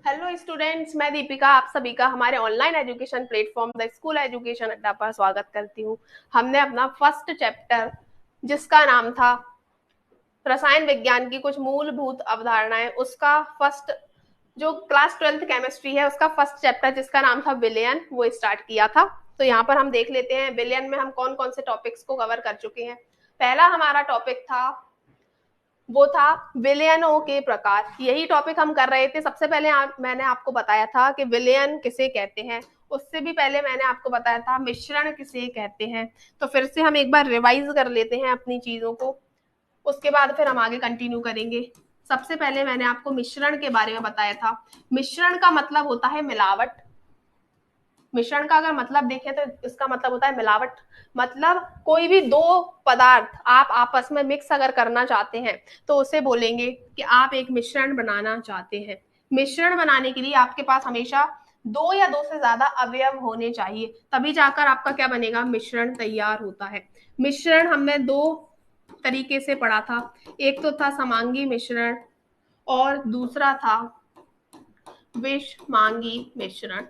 Hello students, मैं दीपिका आप सभी का हमारे online education platform the school education अड्डा पर स्वागत करती हूँ। हमने अपना फर्स्ट चैप्टर जिसका नाम था रसायन विज्ञान की कुछ मूलभूत अवधारणाएं, उसका फर्स्ट जो क्लास 12th केमिस्ट्री है उसका फर्स्ट चैप्टर जिसका नाम था विलयन, वो स्टार्ट किया था। तो यहाँ पर हम देख लेते हैं विलयन में हम कौन कौन से टॉपिक्स को कवर कर चुके हैं। पहला हमारा टॉपिक था वो था विलयनों के प्रकार। यही टॉपिक हम कर रहे थे। सबसे पहले मैंने आपको बताया था कि विलयन किसे कहते हैं। उससे भी पहले मैंने आपको बताया था मिश्रण किसे कहते हैं। तो फिर से हम एक बार रिवाइज कर लेते हैं अपनी चीजों को, उसके बाद फिर हम आगे कंटिन्यू करेंगे। सबसे पहले मैंने आपको मिश्रण के बारे में बताया था। मिश्रण का मतलब होता है मिलावट। मिश्रण का अगर मतलब देखें तो इसका मतलब होता है मिलावट। मतलब कोई भी दो पदार्थ आप आपस में मिक्स अगर करना चाहते हैं तो उसे बोलेंगे कि आप एक मिश्रण बनाना चाहते हैं। मिश्रण बनाने के लिए आपके पास हमेशा दो या दो से ज्यादा अवयव होने चाहिए, तभी जाकर आपका क्या बनेगा, मिश्रण तैयार होता है। मिश्रण हमने दो तरीके से पढ़ा था। एक तो था समांगी मिश्रण और दूसरा था विषमांगी मिश्रण।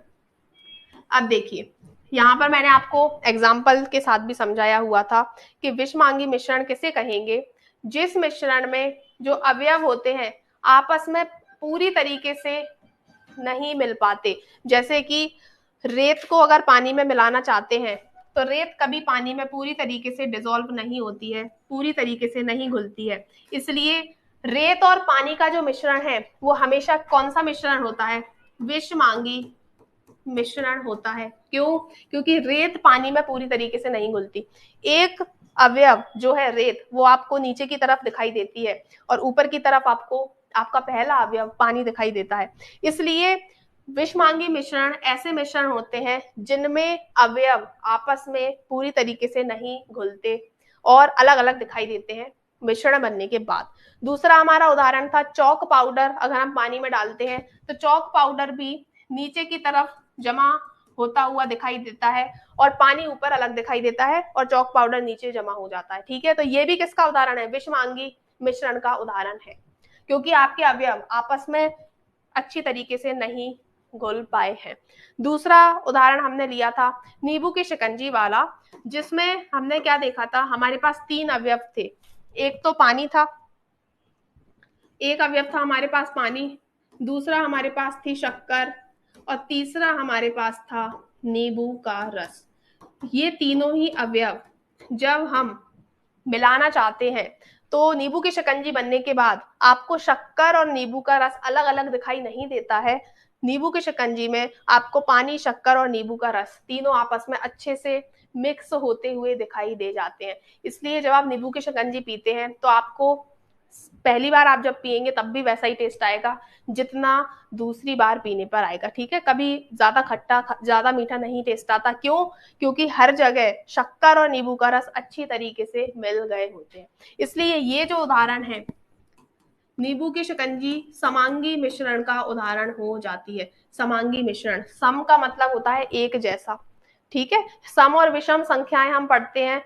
अब देखिए, यहाँ पर मैंने आपको एग्जाम्पल के साथ भी समझाया हुआ था कि विषमांगी मिश्रण किसे कहेंगे, जिस मिश्रण में जो अवयव होते हैं आपस में पूरी तरीके से नहीं मिल पाते। जैसे कि रेत को अगर पानी में मिलाना चाहते हैं तो रेत कभी पानी में पूरी तरीके से डिसॉल्व नहीं होती है, पूरी तरीके से नहीं घुलती है। इसलिए रेत और पानी का जो मिश्रण है वो हमेशा कौन सा मिश्रण होता है, विषमांगी मिश्रण होता है। क्यों? क्योंकि रेत पानी में पूरी तरीके से नहीं घुलती। एक अवयव जो है रेत, वो आपको नीचे की तरफ दिखाई देती है और ऊपर की तरफ आपको आपका पहला अवयव पानी दिखाई देता है। इसलिए विषमांगी मिश्रण ऐसे मिश्रण होते हैं जिनमें अवयव आपस में पूरी तरीके से नहीं घुलते और अलग अलग दिखाई देते हैं मिश्रण बनने के बाद। दूसरा हमारा उदाहरण था चौक पाउडर। अगर हम पानी में डालते हैं तो चौक पाउडर भी नीचे की तरफ जमा होता हुआ दिखाई देता है और पानी ऊपर अलग दिखाई देता है और चौक पाउडर नीचे जमा हो जाता है। ठीक है, तो ये भी किसका उदाहरण है, विषमांगी मिश्रण का उदाहरण है, क्योंकि आपके अवयव आपस में अच्छी तरीके से नहीं घुल पाए हैं। दूसरा उदाहरण हमने लिया था नींबू की शिकंजी वाला, जिसमें हमने क्या देखा था, हमारे पास तीन अवयव थे। एक तो पानी था, एक अवयव था हमारे पास पानी, दूसरा हमारे पास थी शक्कर और तीसरा हमारे पास था नींबू का रस। ये तीनों ही अवयव जब हम मिलाना चाहते हैं तो नींबू की शिकंजी बनने के बाद आपको शक्कर और नींबू का रस अलग अलग दिखाई नहीं देता है। नींबू की शिकंजी में आपको पानी, शक्कर और नींबू का रस तीनों आपस में अच्छे से मिक्स होते हुए दिखाई दे जाते हैं। इसलिए जब आप नींबू की शिकंजी पीते हैं तो आपको पहली बार आप जब पिएंगे तब भी वैसा ही टेस्ट आएगा जितना दूसरी बार पीने पर आएगा। ठीक है, कभी ज्यादा खट्टा ज्यादा मीठा नहीं टेस्ट आता। क्यों? क्योंकि हर जगह शक्कर और नींबू का रस अच्छी तरीके से मिल गए होते हैं। इसलिए ये जो उदाहरण है नींबू की शिकंजी समांगी मिश्रण का उदाहरण हो जाती है। समांगी मिश्रण, सम का मतलब होता है एक जैसा। ठीक है, सम और विषम संख्याएं हम पढ़ते हैं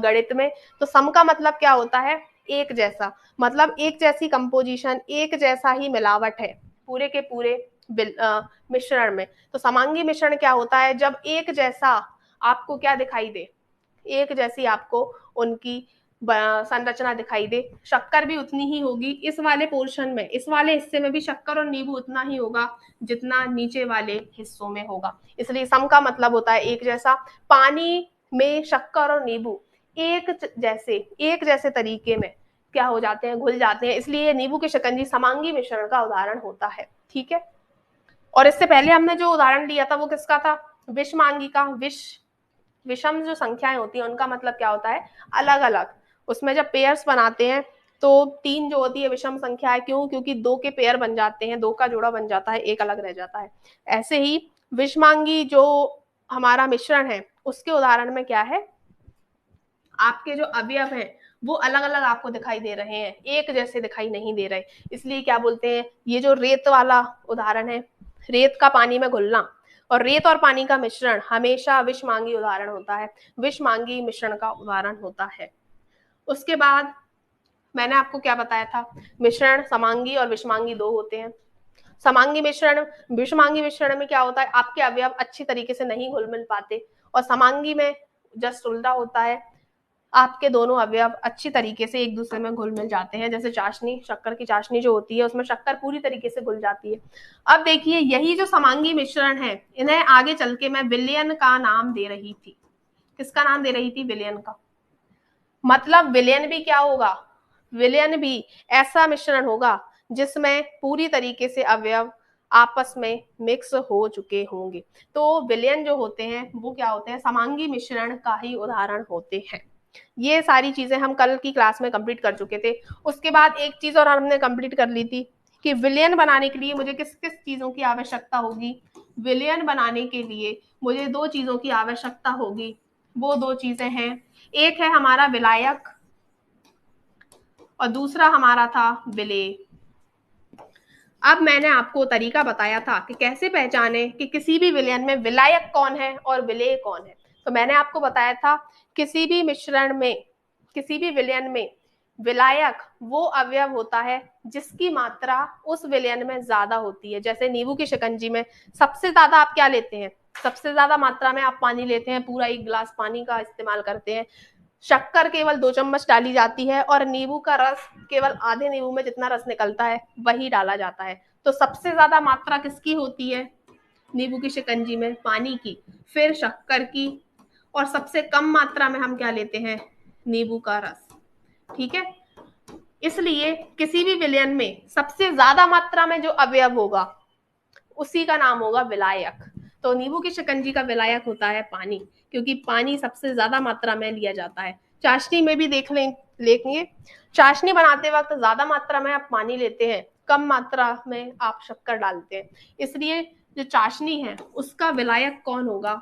गणित में। तो सम का मतलब क्या होता है, एक जैसा, मतलब एक जैसी कंपोजिशन, एक जैसा ही मिलावट है पूरे के पूरे मिश्रण में। तो समांगी मिश्रण क्या होता है, जब एक जैसा आपको क्या दिखाई दे, एक जैसी आपको उनकी संरचना दिखाई दे। शक्कर भी उतनी ही होगी इस वाले पोर्शन में, इस वाले हिस्से में भी शक्कर और नींबू उतना ही होगा जितना नीचे वाले हिस्सों में होगा। इसलिए सम का मतलब होता है एक जैसा। पानी में शक्कर और नींबू एक जैसे तरीके में क्या हो जाते हैं, घुल जाते हैं। इसलिए नींबू की शिकंजी समांगी मिश्रण का उदाहरण होता है। ठीक है, और इससे पहले हमने जो उदाहरण लिया था वो किसका था, विषमांगी का। विषम जो संख्याएं होती हैं उनका मतलब क्या होता है, अलग अलग। उसमें जब पेयर्स बनाते हैं तो तीन जो होती है विषम संख्या है। क्यों? क्योंकि दो के पेयर बन जाते हैं, दो का जोड़ा बन जाता है, एक अलग रह जाता है। ऐसे ही विषमांगी जो हमारा मिश्रण है उसके उदाहरण में क्या है, आपके जो अवयव हैं वो अलग अलग आपको दिखाई दे रहे हैं, एक जैसे दिखाई नहीं दे रहे। इसलिए क्या बोलते हैं, ये जो रेत वाला उदाहरण है, रेत का पानी में घुलना और रेत और पानी का मिश्रण हमेशा विषमांगी उदाहरण होता है, विषमांगी मिश्रण का उदाहरण होता है। उसके बाद मैंने आपको क्या बताया था, मिश्रण समांगी और विषमांगी दो होते हैं। समांगी मिश्रण, विषमांगी मिश्रण में क्या होता है, आपके अवयव अच्छी तरीके से नहीं घुल मिल पाते, और समांगी में जस्ट उल्टा होता है, आपके दोनों अवयव अच्छी तरीके से एक दूसरे में घुल मिल जाते हैं। जैसे चाशनी, शक्कर की चाशनी जो होती है उसमें शक्कर पूरी तरीके से घुल जाती है। अब देखिए यही जो समांगी मिश्रण है, इन्हें आगे चल के मैं विलयन का नाम दे रही थी। किसका नाम दे रही थी? विलयन का। मतलब विलयन भी क्या होगा? विलयन भी ऐसा मिश्रण होगा जिसमें पूरी तरीके से अवयव आपस में मिक्स हो चुके होंगे। तो विलयन जो होते हैं वो क्या होते हैं? समांगी मिश्रण का ही उदाहरण होते हैं। ये सारी चीजें हम कल की क्लास में कंप्लीट कर चुके थे। उसके बाद एक चीज और हमने कंप्लीट कर ली थी कि विलयन बनाने के लिए मुझे किस किस चीजों की आवश्यकता होगी। विलयन बनाने के लिए मुझे दो चीजों की आवश्यकता होगी। वो दो चीजें हैं, एक है हमारा विलायक और दूसरा हमारा था विलेय। अब मैंने आपको तरीका बताया था कि कैसे पहचाने कि किसी भी विलयन में विलायक कौन है और विलेय कौन है। तो मैंने आपको बताया था किसी भी मिश्रण में, किसी भी विलयन में विलायक वो अवयव होता है जिसकी मात्रा उस विलयन में ज्यादा होती है। जैसे नींबू की शिकंजी में सबसे ज्यादा आप क्या लेते हैं? सबसे ज्यादा मात्रा में आप पानी लेते हैं, पूरा एक गिलास पानी का इस्तेमाल करते हैं। शक्कर केवल 2 चम्मच डाली जाती है और नींबू का रस केवल आधे नींबू में जितना रस निकलता है वही डाला जाता है। तो सबसे ज्यादा मात्रा किसकी होती है नींबू की शिकंजी में? पानी की, फिर शक्कर की, और सबसे कम मात्रा में हम क्या लेते हैं? नींबू का रस। ठीक है, इसलिए किसी भी विलयन में सबसे ज्यादा मात्रा में जो अवयव होगा उसी का नाम होगा विलायक। तो नींबू की शिकंजी का विलायक होता है पानी, क्योंकि पानी सबसे ज्यादा मात्रा में लिया जाता है। चाशनी में भी लेंगे, चाशनी बनाते वक्त ज्यादा मात्रा में आप पानी लेते हैं, कम मात्रा में आप शक्कर डालते हैं, इसलिए जो चाशनी है उसका विलायक कौन होगा?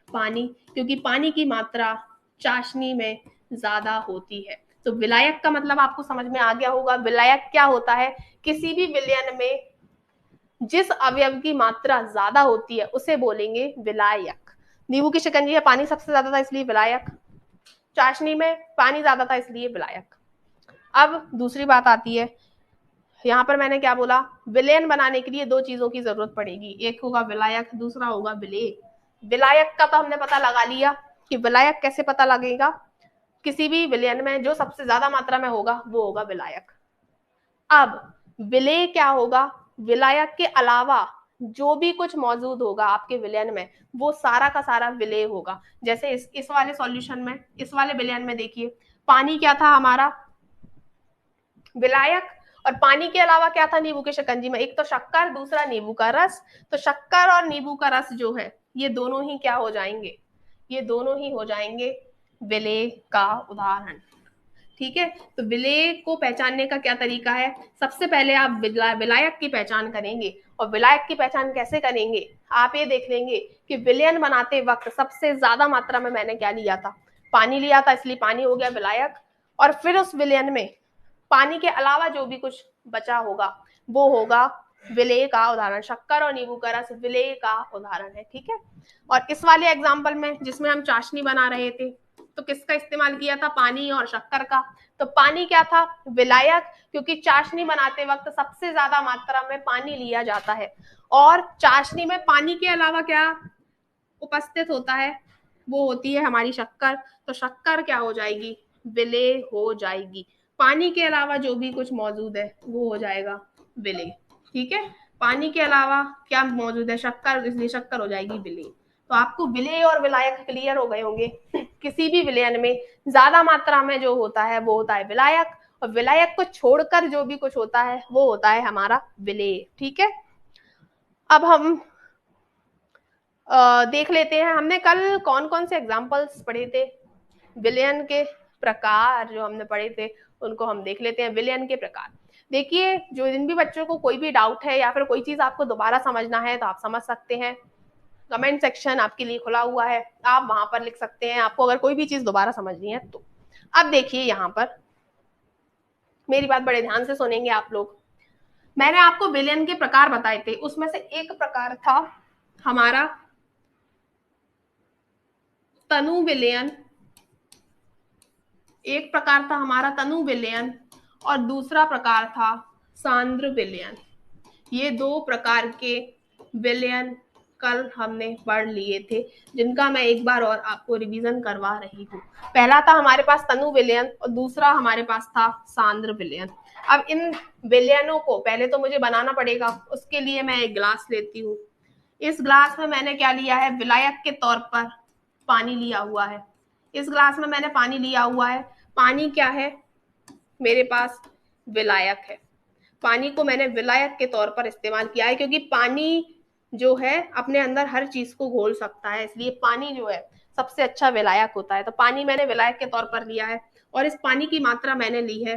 पानी, क्योंकि पानी की मात्रा चाशनी में ज्यादा होती है। तो विलायक का मतलब आपको समझ में आ गया होगा। विलायक क्या होता है? किसी भी विलयन में जिस अवयव की मात्रा ज्यादा होती है उसे बोलेंगे विलायक। नींबू की शिकंजी में पानी सबसे ज्यादा था इसलिए विलायक, चाशनी में पानी ज्यादा था इसलिए विलायक। अब दूसरी बात आती है, यहाँ पर मैंने क्या बोला? विलयन बनाने के लिए दो चीजों की जरूरत पड़ेगी, एक होगा विलायक, दूसरा होगा विलेय। विलायक का तो हमने पता लगा लिया कि विलायक कैसे पता लगेगा? किसी भी विलयन में जो सबसे ज्यादा मात्रा में होगा वो होगा विलायक। अब विलेय क्या होगा? विलायक के अलावा जो भी कुछ मौजूद होगा आपके विलयन में वो सारा का सारा विलेय होगा। जैसे इस वाले सॉल्यूशन में, इस वाले विलयन में देखिए पानी क्या था हमारा? विलायक। और पानी के अलावा क्या था नींबू की शिकंजी में? एक तो शक्कर, दूसरा नींबू का रस। तो शक्कर और नींबू का रस जो है ये दोनों ही क्या हो जाएंगे? ये दोनों ही हो जाएंगे विलेय का उदाहरण। ठीक है, तो विलेय को पहचानने का क्या तरीका है? सबसे पहले आप विलायक की पहचान करेंगे। और विलायक की पहचान कैसे करेंगे? आप ये देख लेंगे कि विलयन बनाते वक्त सबसे ज्यादा मात्रा में मैंने क्या लिया था? पानी लिया था, इसलिए पानी हो गया विलायक। और फिर उस विलयन में पानी के अलावा जो भी कुछ बचा होगा वो होगा विलेय का उदाहरण। शक्कर और नींबू का रस विलेय का उदाहरण है। ठीक है, और इस वाले एग्जाम्पल में जिसमें हम चाशनी बना रहे थे तो किसका इस्तेमाल किया था? पानी और शक्कर का। तो पानी क्या था? विलायक, क्योंकि चाशनी बनाते वक्त सबसे ज्यादा मात्रा में पानी लिया जाता है और चाशनी में पानी के अलावा क्या उपस्थित होता है? वो होती है हमारी शक्कर। तो शक्कर क्या हो जाएगी? विलेय हो जाएगी। पानी के अलावा जो भी कुछ मौजूद है वो हो जाएगा विलेय। ठीक है, पानी के अलावा क्या मौजूद है? शक्कर, इसलिए शक्कर हो जाएगी विलेय। तो आपको विलेय और विलायक क्लियर हो गए होंगे। किसी भी विलयन में ज्यादा मात्रा में जो होता है वो होता है विलायक, और विलायक को छोड़कर जो भी कुछ होता है वो होता है हमारा विलेय। ठीक है, अब हम देख लेते हैं हमने कल कौन कौन से एग्जाम्पल्स पढ़े थे। विलयन के प्रकार जो हमने पढ़े थे उनको हम देख लेते हैं। विलयन के प्रकार देखिए, जो जिन भी बच्चों को कोई भी डाउट है या फिर कोई चीज आपको दोबारा समझना है तो आप समझ सकते हैं। कमेंट सेक्शन आपके लिए खुला हुआ है, आप वहां पर लिख सकते हैं आपको अगर कोई भी चीज दोबारा समझनी है तो। अब देखिए यहाँ पर मेरी बात बड़े ध्यान से सुनेंगे आप लोग। मैंने आपको विलयन के प्रकार बताए थे, उसमें से एक प्रकार था हमारा तनु विलयन, एक प्रकार था हमारा तनु विलयन और दूसरा प्रकार था सांद्र विलयन। ये दो प्रकार के विलयन कल हमने पढ़ लिए थे, जिनका मैं एक बार और आपको रिवीजन करवा रही हूँ। पहला था हमारे पास तनु विलयन और दूसरा हमारे पास था सांद्र विलयन। अब इन विलयनों को पहले तो मुझे बनाना पड़ेगा, उसके लिए मैं एक ग्लास लेती हूँ। इस ग्लास में मैंने क्या लिया है, विलायक के तौर पर पानी लिया हुआ है। इस ग्लास में मैंने पानी लिया हुआ है। पानी क्या है मेरे पास, विलायक है। पानी को मैंने विलायक के तौर पर इस्तेमाल किया है, क्योंकि पानी जो है अपने अंदर हर चीज को घोल सकता है, इसलिए पानी जो है सबसे अच्छा विलायक होता है। तो पानी मैंने विलायक के तौर पर लिया है और इस पानी की मात्रा मैंने ली है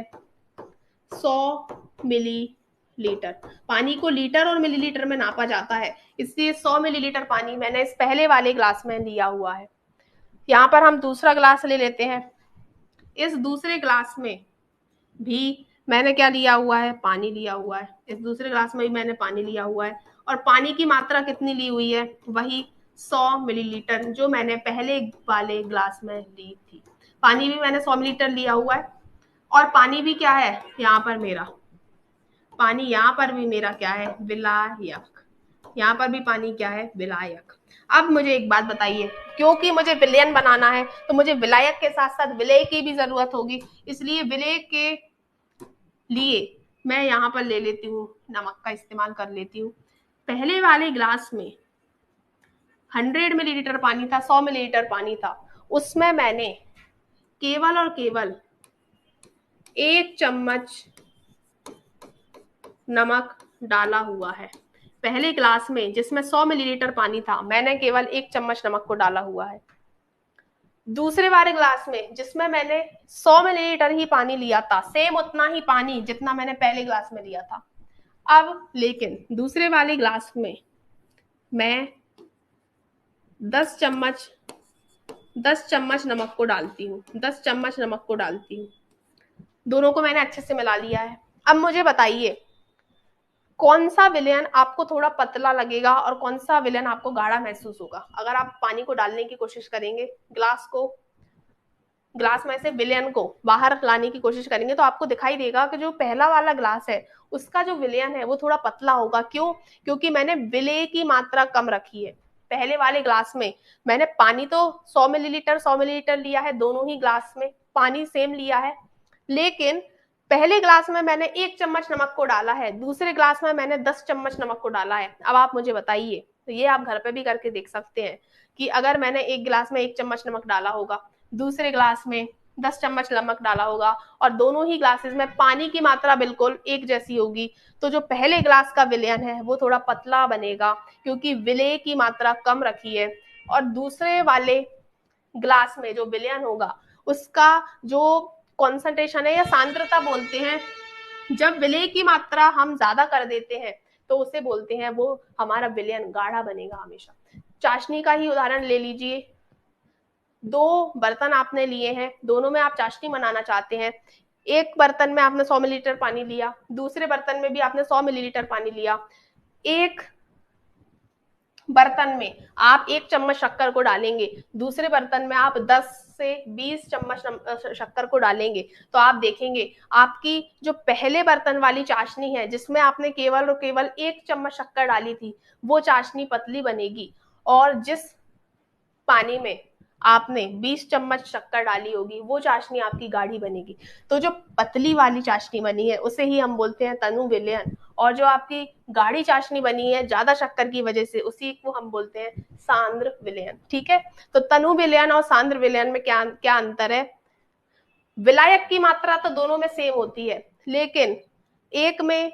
100 मिलीलीटर। पानी को लीटर और मिलीलीटर में नापा जाता है, इसलिए 100 मिलीलीटर पानी मैंने इस पहले वाले ग्लास में लिया हुआ है। यहाँ पर हम दूसरा ग्लास ले लेते हैं। इस दूसरे ग्लास में भी मैंने क्या लिया हुआ है, पानी लिया हुआ है। इस दूसरे ग्लास में भी मैंने पानी लिया हुआ है और पानी की मात्रा कितनी ली हुई है, वही 100 मिलीलीटर जो मैंने पहले वाले ग्लास में ली थी। पानी भी मैंने 100 मिलीलीटर लिया हुआ है और पानी भी क्या है यहाँ पर मेरा, पानी यहाँ पर भी मेरा क्या है, विलायक। यहाँ पर भी पानी क्या है, विलायक। अब मुझे एक बात बताइए, क्योंकि मुझे विलयन बनाना है तो मुझे विलायक के साथ साथ विलेय की भी जरूरत होगी, इसलिए विलेय के लिए मैं यहाँ पर ले लेती हूँ, नमक का इस्तेमाल कर लेती हूँ। पहले वाले ग्लास में 100 मिलीलीटर पानी था, 100 मिलीलीटर पानी था, उसमें मैंने केवल और केवल 1 चम्मच नमक डाला हुआ है। पहले ग्लास में जिसमें 100 मिलीलीटर पानी था, मैंने केवल 1 चम्मच नमक को डाला हुआ है। दूसरे वाले ग्लास में जिसमें मैंने 100 मिलीलीटर ही पानी लिया था, सेम उतना ही पानी जितना मैंने पहले ग्लास में लिया था। अब लेकिन दूसरे वाले ग्लास में मैं 10 चम्मच नमक को डालती हूँ। 10 चम्मच नमक को डालती हूँ। दोनों को मैंने अच्छे से मिला लिया है। अब मुझे बताइए कौन सा विलयन आपको थोड़ा पतला लगेगा और कौन सा विलयन आपको गाढ़ा महसूस होगा। अगर आप पानी को डालने की कोशिश करेंगे, ग्लास में से विलयन को बाहर लाने की कोशिश करेंगे, तो आपको दिखाई देगा कि जो पहला वाला ग्लास है उसका जो विलयन है वो थोड़ा पतला होगा। क्यों? क्योंकि मैंने विलेय की मात्रा कम रखी है। पहले वाले ग्लास में मैंने पानी तो 100 मिलीलीटर लिया है, दोनों ही ग्लास में पानी सेम लिया है, लेकिन पहले ग्लास में मैंने 1 चम्मच नमक को डाला है, दूसरे ग्लास में मैंने 10 चम्मच नमक को डाला है। अब आप मुझे बताइए, तो ये आप घर पे भी करके देख सकते हैं कि अगर मैंने एक गिलास में 1 चम्मच नमक डाला होगा, दूसरे ग्लास में 10 चम्मच नमक डाला होगा और दोनों ही ग्लासेस में पानी की मात्रा बिल्कुल एक जैसी होगी, तो जो पहले ग्लास का विलयन है वो थोड़ा पतला बनेगा, क्योंकि विलेय की मात्रा कम रखी है। और दूसरे वाले ग्लास में जो विलयन होगा उसका जो कॉन्सेंट्रेशन है या सांद्रता बोलते हैं, जब विलेय की मात्रा हम ज्यादा कर देते हैं तो उसे बोलते हैं वो हमारा विलयन गाढ़ा बनेगा हमेशा। चाशनी का ही उदाहरण ले लीजिए। दो बर्तन आपने लिए हैं, दोनों में आप चाशनी बनाना चाहते हैं। एक बर्तन में आपने 100 मिलीलीटर पानी लिया, दूसरे बर्तन में भी आपने 100 मिलीलीटर पानी लिया। एक बर्तन में आप 1 चम्मच शक्कर को डालेंगे, दूसरे बर्तन में आप 10 से 20 चम्मच शक्कर को डालेंगे, तो आप देखेंगे आपकी जो पहले बर्तन वाली चाशनी है जिसमें आपने केवल और केवल 1 चम्मच शक्कर डाली थी, वो चाशनी पतली बनेगी। और जिस पानी में आपने 20 चम्मच शक्कर डाली होगी वो चाशनी आपकी गाढ़ी बनेगी। तो जो पतली वाली चाशनी बनी है उसे ही हम बोलते हैं तनु विलयन, और जो आपकी गाढ़ी चाशनी बनी है ज्यादा शक्कर की वजह से, उसी को हम बोलते हैं सांद्र विलयन। ठीक है, तो तनु विलयन और सांद्र विलयन में क्या क्या अंतर है? विलायक की मात्रा तो दोनों में सेम होती है, लेकिन एक में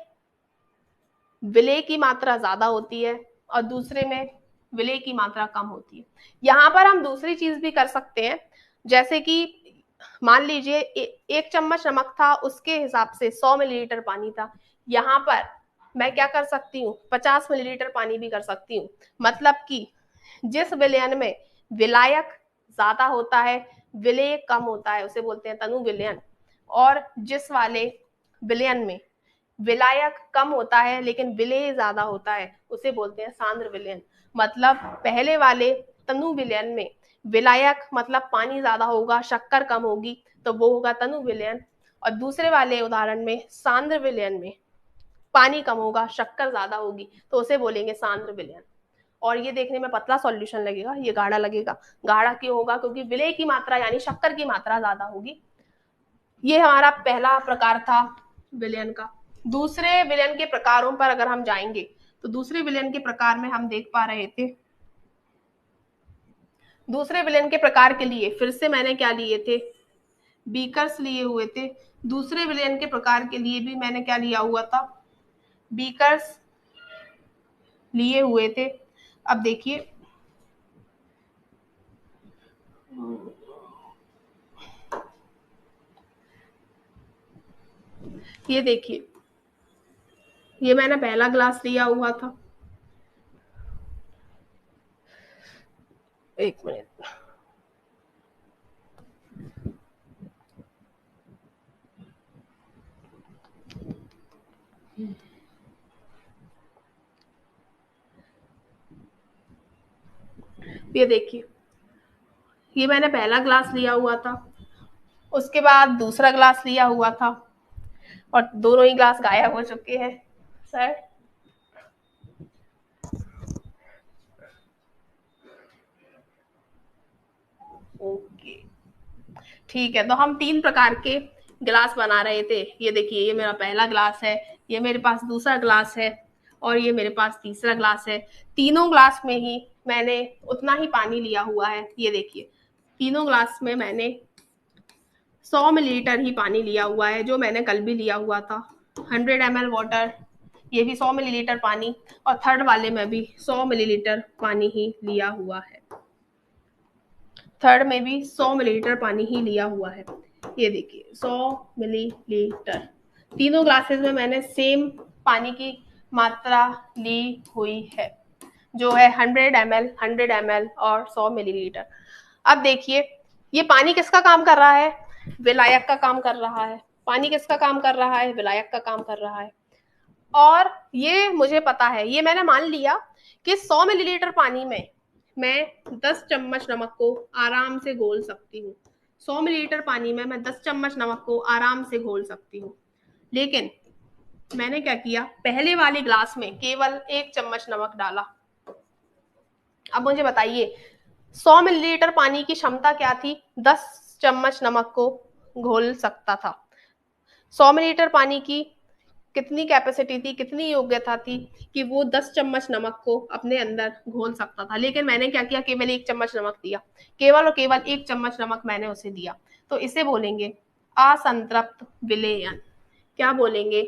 विलेय की मात्रा ज्यादा होती है और दूसरे में विलेय की मात्रा कम होती है। यहाँ पर हम दूसरी चीज भी कर सकते हैं, जैसे कि मान लीजिए 1 चम्मच नमक था, उसके हिसाब से 100 मिलीलीटर पानी था। यहाँ पर मैं क्या कर सकती हूँ, 50 मिलीलीटर पानी भी कर सकती हूँ। मतलब कि जिस विलयन में विलायक ज्यादा होता है विलेय कम होता है उसे बोलते हैं तनु विलयन, और जिस वाले विलयन में विलायक कम होता है लेकिन विलेय ज्यादा होता है उसे बोलते हैं सांद्र विलयन। मतलब पहले वाले तनु विलयन में विलायक मतलब पानी ज्यादा होगा, शक्कर कम होगी, तो वो होगा तनु विलयन। और दूसरे वाले उदाहरण में सांद्र विलयन में पानी कम होगा, शक्कर ज्यादा होगी, तो उसे बोलेंगे सांद्र विलयन। और ये देखने में पतला सॉल्यूशन लगेगा, ये गाढ़ा लगेगा। गाढ़ा क्यों होगा? क्योंकि विलय की मात्रा यानी शक्कर की मात्रा ज्यादा होगी। ये हमारा पहला प्रकार था विलयन का। दूसरे विलयन के प्रकारों पर अगर हम जाएंगे तो दूसरे विलयन के प्रकार में हम देख पा रहे थे, दूसरे विलयन के प्रकार के लिए फिर से मैंने क्या लिए थे? बीकर्स लिए हुए थे। दूसरे विलयन के प्रकार के लिए भी मैंने क्या लिया हुआ था? बीकर्स लिए हुए थे। अब देखिए, ये देखिए, ये मैंने पहला ग्लास लिया हुआ था। एक मिनट, ये देखिए, ये मैंने पहला ग्लास लिया हुआ था, उसके बाद दूसरा ग्लास लिया हुआ था, और दोनों ही ग्लास गायब हो चुके हैं सर। ओके, ठीक है। तो हम 3 प्रकार के ग्लास बना रहे थे। ये देखिए, ये मेरा पहला ग्लास है, ये मेरे पास दूसरा ग्लास है, और ये मेरे पास तीसरा ग्लास है। तीनों ग्लास में ही मैंने उतना ही पानी लिया हुआ है। ये देखिए, तीनों ग्लास में मैंने 100 मिलीलीटर ही पानी लिया हुआ है, जो मैंने कल भी लिया हुआ था। 100 ml वाटर, ये भी 100 मिलीलीटर पानी, और थर्ड वाले में भी 100 मिलीलीटर पानी ही लिया हुआ है। थर्ड में भी 100 मिलीलीटर पानी ही लिया हुआ है। ये देखिए, 100 मिलीलीटर। तीनों ग्लासेस में मैंने सेम पानी की मात्रा ली हुई है, जो है 100 ml, 100 ml और 100 मिलीलीटर। अब देखिए, ये पानी किसका काम कर रहा है? विलायक का काम कर रहा है। पानी किसका काम कर रहा है? विलायक का काम कर रहा है। और ये मुझे पता है, ये मैंने मान लिया कि 100 मिलीलीटर पानी में मैं 10 चम्मच नमक को आराम से घोल सकती हूँ। 100 मिलीलीटर पानी में मैं 10 चम्मच नमक को आराम से घोल सकती हूँ। लेकिन मैंने क्या किया? पहले वाले ग्लास में केवल 1 चम्मच नमक डाला। अब मुझे बताइए, 100 मिलीलीटर पानी की क्षमता क्या थी? 10 चम्मच नमक को घोल सकता था। 100 मिलीलीटर पानी की कितनी कैपेसिटी थी, कितनी योग्यता थी कि वो 10 चम्मच नमक को अपने अंदर घोल सकता था। लेकिन मैंने क्या किया? केवल 1 चम्मच नमक दिया, केवल और केवल 1 चम्मच नमक मैंने उसे दिया। तो इसे बोलेंगे असंतृप्त विलयन। क्या बोलेंगे?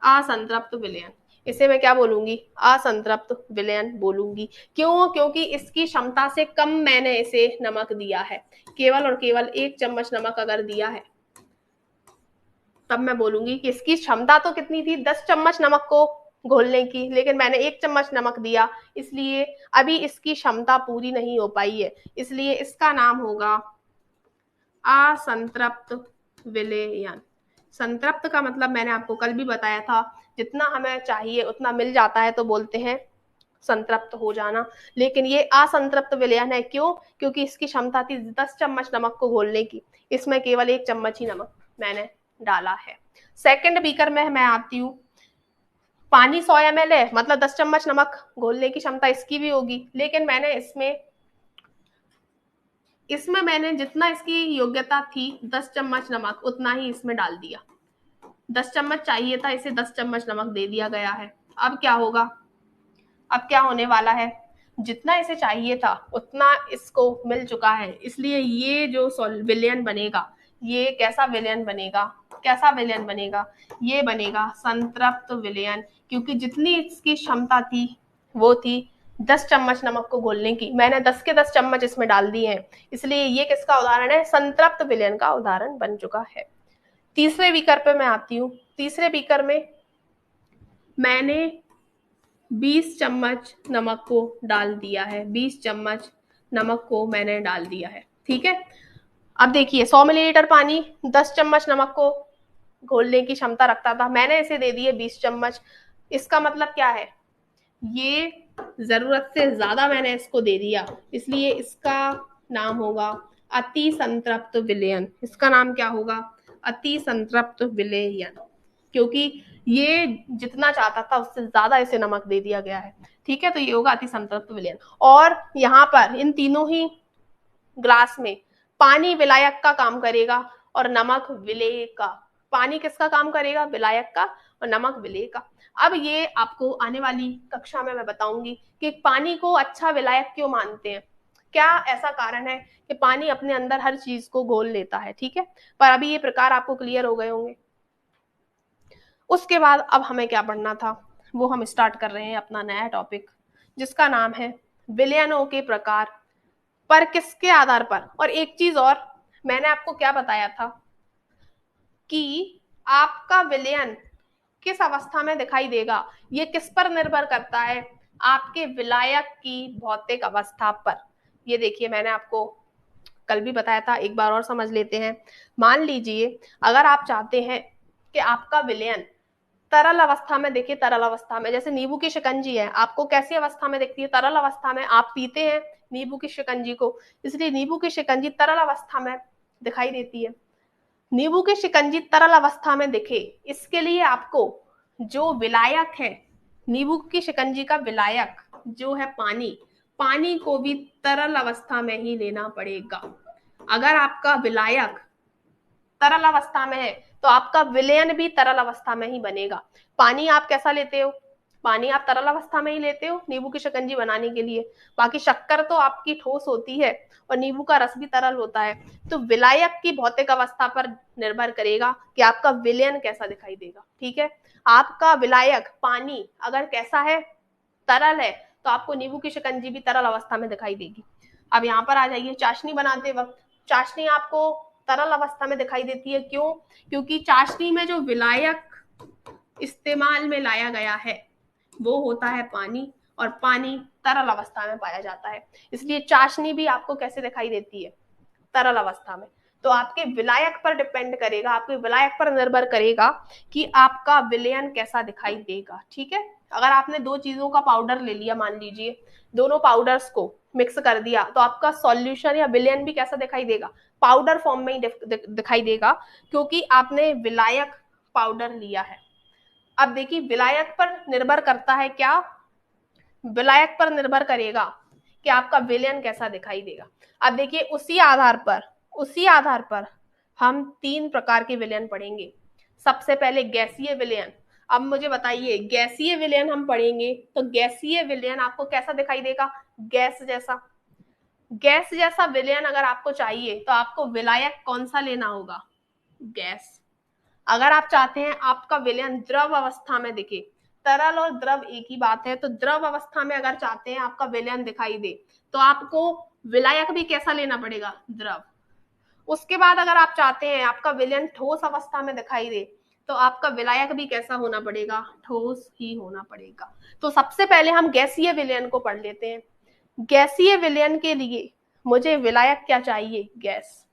असंतृप्त विलयन। इसे मैं क्या बोलूंगी? असंतृप्त विलयन बोलूंगी। क्यों? क्योंकि इसकी क्षमता से कम मैंने इसे नमक दिया है। केवल और केवल 1 चम्मच नमक अगर दिया है, तब मैं बोलूंगी कि इसकी क्षमता तो कितनी थी? 10 चम्मच नमक को घोलने की, लेकिन मैंने 1 चम्मच नमक दिया, इसलिए अभी इसकी क्षमता पूरी नहीं हो पाई है। इसलिए इसका नाम होगा असंतृप्त विलयन। संतृप्त का मतलब मैंने आपको कल भी बताया था, जितना हमें चाहिए उतना मिल जाता है तो बोलते हैं संतृप्त हो जाना। लेकिन ये असंतृप्त विलयन है। क्यों? क्योंकि इसकी क्षमता थी 10 चम्मच नमक को घोलने की, इसमें केवल 1 चम्मच ही नमक मैंने डाला है। सेकंड बीकर में मैं आती हूँ। पानी 100 ml है, मतलब 10 चम्मच नमक घोलने की क्षमता इसकी भी होगी, लेकिन मैंने इसमें इसमें मैंने जितना इसकी योग्यता थी 10 चम्मच नमक, उतना ही इसमें डाल दिया। 10 चम्मच चाहिए था, इसे 10 चम्मच नमक दे दिया गया है। अब क्या होगा? अब क्या होने वाला है? जितना इसे चाहिए था उतना इसको मिल चुका है, इसलिए ये जो विलयन बनेगा, ये कैसा विलयन बनेगा? कैसा विलयन बनेगा? ये बनेगा संतृप्त विलयन। क्योंकि जितनी इसकी क्षमता थी वो थी 10 चम्मच नमक को घोलने की, मैंने 10 के 10 चम्मच इसमें डाल दिए हैं, इसलिए ये किसका उदाहरण है? संतृप्त विलयन का उदाहरण बन चुका है। तीसरे बीकर पे मैं आती हूँ। तीसरे बीकर में मैंने 20 चम्मच नमक को डाल दिया है। 20 चम्मच नमक को मैंने डाल दिया है। ठीक है। अब देखिए, 100 मिलीलीटर पानी 10 चम्मच नमक को घोलने की क्षमता रखता था, मैंने इसे दे दिए 20 चम्मच। इसका मतलब क्या है? ये जरूरत से ज्यादा मैंने इसको दे दिया, इसलिए इसका नाम होगा अति संतृप्त विलयन। इसका नाम क्या होगा? अति संतृप्त विलयन। क्योंकि ये जितना चाहता था उससे ज्यादा इसे नमक दे दिया गया है। ठीक है, तो ये होगा अति संतृप्त विलयन। और यहाँ पर इन तीनों ही ग्लास में पानी विलायक का काम करेगा और नमक विलेय का। पानी किसका काम करेगा? विलायक का, और नमक विलेय का। अब ये आपको आने वाली कक्षा में मैं बताऊंगी कि पानी को अच्छा विलायक क्यों मानते हैं, क्या ऐसा कारण है कि पानी अपने अंदर हर चीज को घोल लेता है। ठीक है, पर अभी ये प्रकार आपको क्लियर हो गए होंगे। उसके बाद अब हमें क्या पढ़ना था, वो हम स्टार्ट कर रहे हैं अपना नया टॉपिक, जिसका नाम है विलयनों के प्रकार। पर किसके आधार पर? और एक चीज और, मैंने आपको क्या बताया था कि आपका विलयन किस अवस्था में दिखाई देगा, ये किस पर निर्भर करता है? आपके विलायक की भौतिक अवस्था पर। ये देखिए, मैंने आपको कल भी बताया था, एक बार और समझ लेते हैं। मान लीजिए अगर आप चाहते हैं कि आपका विलयन तरल अवस्था में दिखे, तरल अवस्था में, जैसे नींबू की शिकंजी है, आपको कैसी अवस्था में दिखती है? तरल अवस्था में। आप पीते हैं नींबू की शिकंजी को, इसलिए नींबू की शिकंजी तरल अवस्था में दिखाई देती है। नींबू की शिकंजी तरल अवस्था में दिखे, इसके लिए आपको जो विलायक है, नींबू की शिकंजी का विलायक जो है पानी, पानी को भी तरल अवस्था में ही लेना पड़ेगा। अगर आपका विलायक तरल अवस्था में है तो आपका विलयन भी तरल अवस्था में ही बनेगा। पानी आप कैसा लेते हो? पानी आप तरल अवस्था में ही लेते हो नींबू की शिकंजी बनाने के लिए। बाकी शक्कर तो आपकी ठोस होती है और नींबू का रस भी तरल होता है। तो विलायक की भौतिक अवस्था पर निर्भर करेगा कि आपका विलयन कैसा दिखाई देगा। ठीक है, आपका विलायक पानी अगर कैसा है, तरल है, तो आपको नींबू की शिकंजी भी तरल अवस्था में दिखाई देगी। अब यहाँ पर आ जाइए, चाशनी बनाते वक्त चाशनी आपको तरल अवस्था में दिखाई देती है। क्यों? क्योंकि चाशनी में जो विलायक इस्तेमाल में लाया गया है वो होता है पानी, और पानी तरल अवस्था में पाया जाता है, इसलिए चाशनी भी आपको कैसे दिखाई देती है? तरल अवस्था में। तो आपके विलायक पर डिपेंड करेगा, आपके विलायक पर निर्भर करेगा कि आपका विलयन कैसा दिखाई देगा। ठीक है, अगर आपने दो चीजों का पाउडर ले लिया, मान लीजिए दोनों पाउडर्स को मिक्स कर दिया, तो आपका सॉल्यूशन या विलयन भी कैसा दिखाई देगा? पाउडर फॉर्म में ही दिखाई देगा, क्योंकि आपने विलायक पाउडर लिया है। अब देखिए, विलायक पर निर्भर करता है क्या? विलायक पर निर्भर करेगा कि आपका विलयन कैसा दिखाई देगा। अब देखिए, उसी आधार पर हम तीन प्रकार के विलयन पढ़ेंगे। सबसे पहले गैसीय विलयन। अब मुझे बताइए, गैसीय विलयन हम पढ़ेंगे तो गैसीय विलयन आपको कैसा दिखाई देगा? गैस जैसा। गैस जैसा विलयन अगर आपको चाहिए तो आपको विलायक कौन सा लेना होगा? गैस। अगर आप चाहते हैं आपका विलयन द्रव अवस्था में दिखे, तरल और द्रव एक ही बात है, तो द्रव अवस्था में अगर चाहते हैं आपका विलयन दिखाई दे तो आपको विलायक भी कैसा लेना पड़ेगा? द्रव। उसके बाद अगर आप चाहते हैं आपका विलयन ठोस अवस्था में दिखाई दे तो आपका विलायक भी कैसा होना पड़ेगा? ठोस ही होना पड़ेगा। तो सबसे पहले हम गैसीय विलयन को पढ़ लेते हैं। गैसीय विलयन के लिए मुझे विलायक क्या चाहिए? गैस।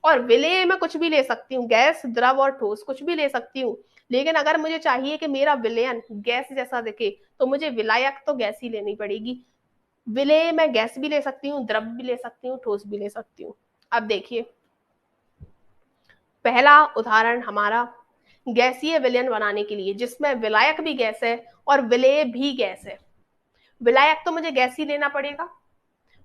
और विलेय में कुछ भी ले सकती हूँ, गैस, द्रव और ठोस कुछ भी ले सकती हूँ, लेकिन अगर मुझे चाहिए कि मेरा विलयन गैस जैसा दिखे तो मुझे विलायक तो गैस ही लेनी पड़ेगी। विलेय में गैस भी ले सकती हूँ, द्रव भी ले सकती हूँ, ठोस भी ले सकती हूँ। अब देखिए, पहला उदाहरण हमारा गैसीय विलयन बनाने के लिए, जिसमें विलायक भी गैस है और विलेय भी गैस है। विलायक तो मुझे गैस ही लेना पड़ेगा,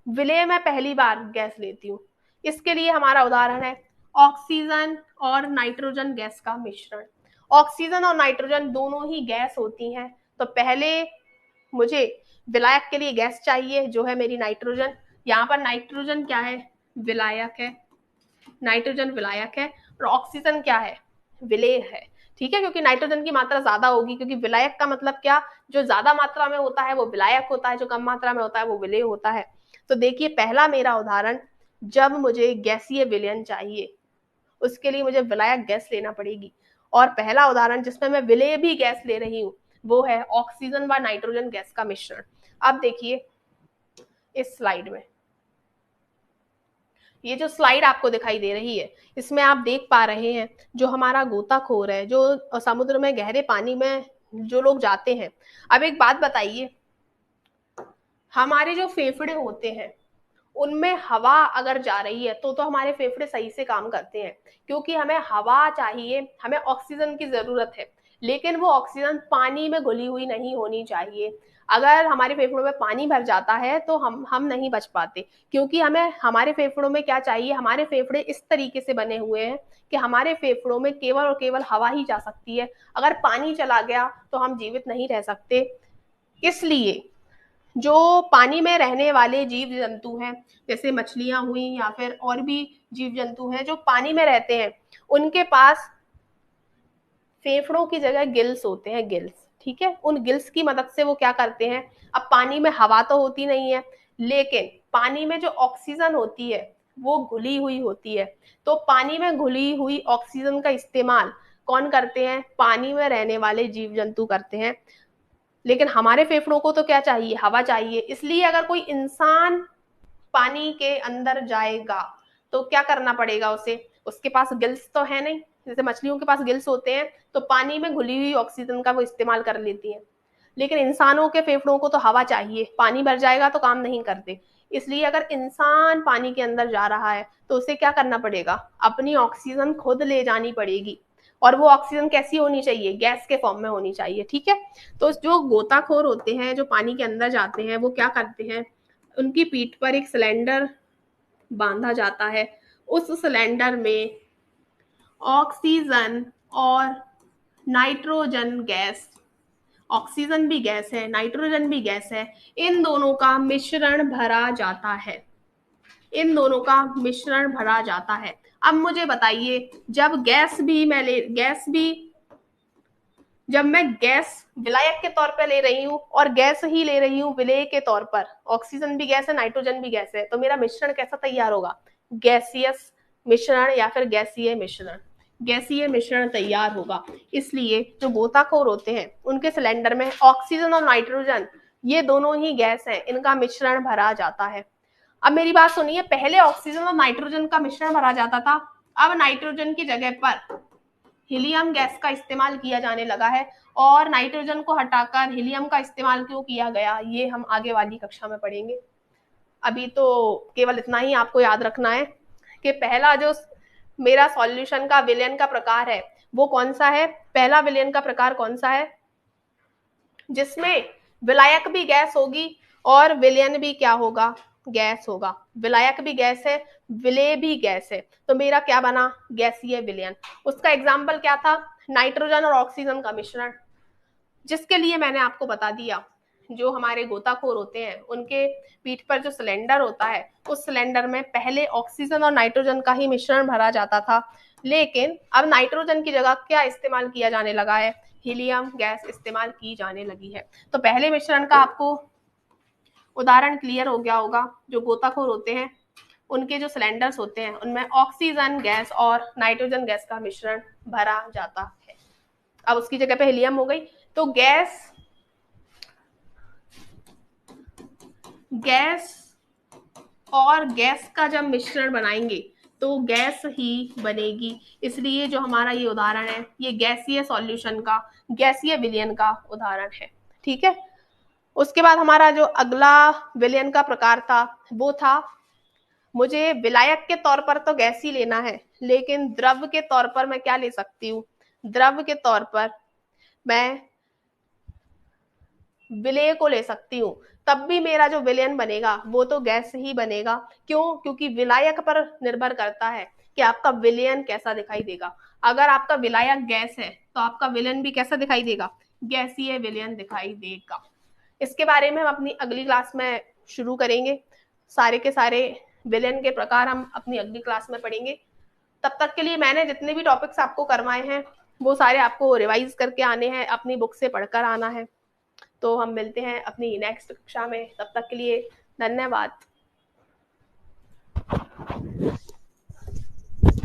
विलेय में पहली बार गैस लेती हूँ। इसके लिए हमारा उदाहरण है ऑक्सीजन और नाइट्रोजन गैस का मिश्रण। ऑक्सीजन और नाइट्रोजन दोनों ही गैस होती हैं, तो पहले मुझे विलायक के लिए गैस चाहिए जो है मेरी नाइट्रोजन। यहाँ पर नाइट्रोजन क्या है? विलायक है। नाइट्रोजन विलायक है और ऑक्सीजन क्या है? विलेय है। ठीक है, क्योंकि नाइट्रोजन की मात्रा ज्यादा होगी, क्योंकि विलायक का मतलब क्या? जो ज्यादा मात्रा में होता है वो विलायक होता है, जो कम मात्रा में होता है वो विलेय होता है। तो देखिए, पहला मेरा उदाहरण, जब मुझे गैसीय विलयन चाहिए उसके लिए मुझे विलायक गैस लेना पड़ेगी, और पहला उदाहरण जिसमें मैं विलेय भी गैस ले रही हूँ वो है ऑक्सीजन व नाइट्रोजन गैस का मिश्रण। अब देखिए इस स्लाइड में, ये जो स्लाइड आपको दिखाई दे रही है इसमें आप देख पा रहे हैं जो हमारा गोताखोर है, जो समुद्र में गहरे पानी में जो लोग जाते हैं। अब एक बात बताइए, हमारे जो फेफड़े होते हैं उनमें हवा अगर जा रही है तो हमारे फेफड़े सही से काम करते हैं, क्योंकि हमें हवा चाहिए, हमें ऑक्सीजन की जरूरत है। लेकिन वो ऑक्सीजन पानी में घुली हुई नहीं होनी चाहिए। अगर हमारे फेफड़ों में पानी भर जाता है तो हम नहीं बच पाते, क्योंकि हमें हमारे फेफड़ों में क्या चाहिए, हमारे फेफड़े इस तरीके से बने हुए हैं कि हमारे फेफड़ों में केवल और केवल हवा ही जा सकती है। अगर पानी चला गया तो हम जीवित नहीं रह सकते। इसलिए जो पानी में रहने वाले जीव जंतु हैं, जैसे मछलियां हुई या फिर और भी जीव जंतु हैं जो पानी में रहते हैं, उनके पास फेफड़ों की जगह गिल्स होते हैं, गिल्स। ठीक है, उन गिल्स की मदद से वो क्या करते हैं, अब पानी में हवा तो होती नहीं है, लेकिन पानी में जो ऑक्सीजन होती है वो घुली हुई होती है। तो पानी में घुली हुई ऑक्सीजन का इस्तेमाल कौन करते हैं, पानी में रहने वाले जीव जंतु करते हैं। लेकिन हमारे फेफड़ों को तो क्या चाहिए, हवा चाहिए। इसलिए अगर कोई इंसान पानी के अंदर जाएगा तो क्या करना पड़ेगा उसे, उसके पास गिल्स तो है नहीं, जैसे मछलियों के पास गिल्स होते हैं तो पानी में घुली हुई ऑक्सीजन का वो इस्तेमाल कर लेती हैं। लेकिन इंसानों के फेफड़ों को तो हवा चाहिए, पानी भर जाएगा तो काम नहीं करते। इसलिए अगर इंसान पानी के अंदर जा रहा है तो उसे क्या करना पड़ेगा, अपनी ऑक्सीजन खुद ले जानी पड़ेगी। और वो ऑक्सीजन कैसी होनी चाहिए, गैस के फॉर्म में होनी चाहिए। ठीक है, तो जो गोताखोर होते हैं जो पानी के अंदर जाते हैं वो क्या करते हैं, उनकी पीठ पर एक सिलेंडर बांधा जाता है। उस सिलेंडर में ऑक्सीजन और नाइट्रोजन गैस, ऑक्सीजन भी गैस है, नाइट्रोजन भी गैस है, इन दोनों का मिश्रण भरा जाता है। इन दोनों का मिश्रण भरा जाता है। अब मुझे बताइए, जब मैं गैस विलायक के तौर पर ले रही हूँ और गैस ही ले रही हूँ विलेय के तौर पर, ऑक्सीजन भी गैस है, नाइट्रोजन भी गैस है, तो मेरा मिश्रण कैसा तैयार होगा, गैसियस मिश्रण या फिर गैसीय मिश्रण, गैसीय मिश्रण तैयार होगा। इसलिए जो गोताखोर होते हैं उनके सिलेंडर में ऑक्सीजन और नाइट्रोजन ये दोनों ही गैस है, इनका मिश्रण भरा जाता है। अब मेरी बात सुनिए, पहले ऑक्सीजन और नाइट्रोजन का मिश्रण भरा जाता था, अब नाइट्रोजन की जगह पर हीलियम गैस का इस्तेमाल किया जाने लगा है। और नाइट्रोजन को हटाकर हीलियम का इस्तेमाल क्यों किया गया, ये हम आगे वाली कक्षा में पढ़ेंगे। अभी तो केवल इतना ही आपको याद रखना है कि पहला जो मेरा सॉल्यूशन का विलयन का प्रकार है वो कौन सा है, पहला विलयन का प्रकार कौन सा है, जिसमें विलायक भी गैस होगी और विलयन भी क्या होगा, गैस होगा। विलायक भी गैस है, विलेय भी गैस है, तो मेरा क्या बना, गैसीय विलयन। उसका एग्जाम्पल क्या था, नाइट्रोजन और ऑक्सीजन का मिश्रण, जिसके लिए मैंने आपको बता दिया जो हमारे गोताखोर होते हैं उनके पीठ पर जो सिलेंडर होता है उस सिलेंडर में पहले ऑक्सीजन और नाइट्रोजन का ही मिश्रण भरा जाता था, लेकिन अब नाइट्रोजन की जगह क्या इस्तेमाल किया जाने लगा है, हीलियम गैस इस्तेमाल की जाने लगी है। तो पहले मिश्रण का आपको उदाहरण क्लियर हो गया होगा, जो गोताखोर होते हैं उनके जो सिलेंडर्स होते हैं उनमें ऑक्सीजन गैस और नाइट्रोजन गैस का मिश्रण भरा जाता है। अब उसकी जगह पे हीलियम हो गई, तो गैस और गैस का जब मिश्रण बनाएंगे तो गैस ही बनेगी। इसलिए जो हमारा ये उदाहरण है ये गैसीय सॉल्यूशन का, गैसीय विलयन का उदाहरण है। ठीक है, उसके बाद हमारा जो अगला विलयन का प्रकार था वो था, मुझे विलायक के तौर पर तो गैस ही लेना है, लेकिन द्रव के तौर पर मैं क्या ले सकती हूँ, द्रव के तौर पर मैं विलेय को ले सकती हूँ। तब भी मेरा जो विलयन बनेगा वो तो गैस ही बनेगा। क्यों, क्योंकि विलायक पर निर्भर करता है कि आपका विलयन कैसा दिखाई देगा। अगर आपका विलायक गैस है तो आपका विलयन भी कैसा दिखाई देगा, गैसीय विलयन दिखाई देगा। इसके बारे में हम अपनी अगली क्लास में शुरू करेंगे, सारे के सारे विलयन के प्रकार हम अपनी अगली क्लास में पढ़ेंगे। तब तक के लिए मैंने जितने भी टॉपिक्स आपको करवाए हैं वो सारे आपको रिवाइज करके आने हैं, अपनी बुक से पढ़कर आना है। तो हम मिलते हैं अपनी नेक्स्ट कक्षा में, तब तक के लिए धन्यवाद।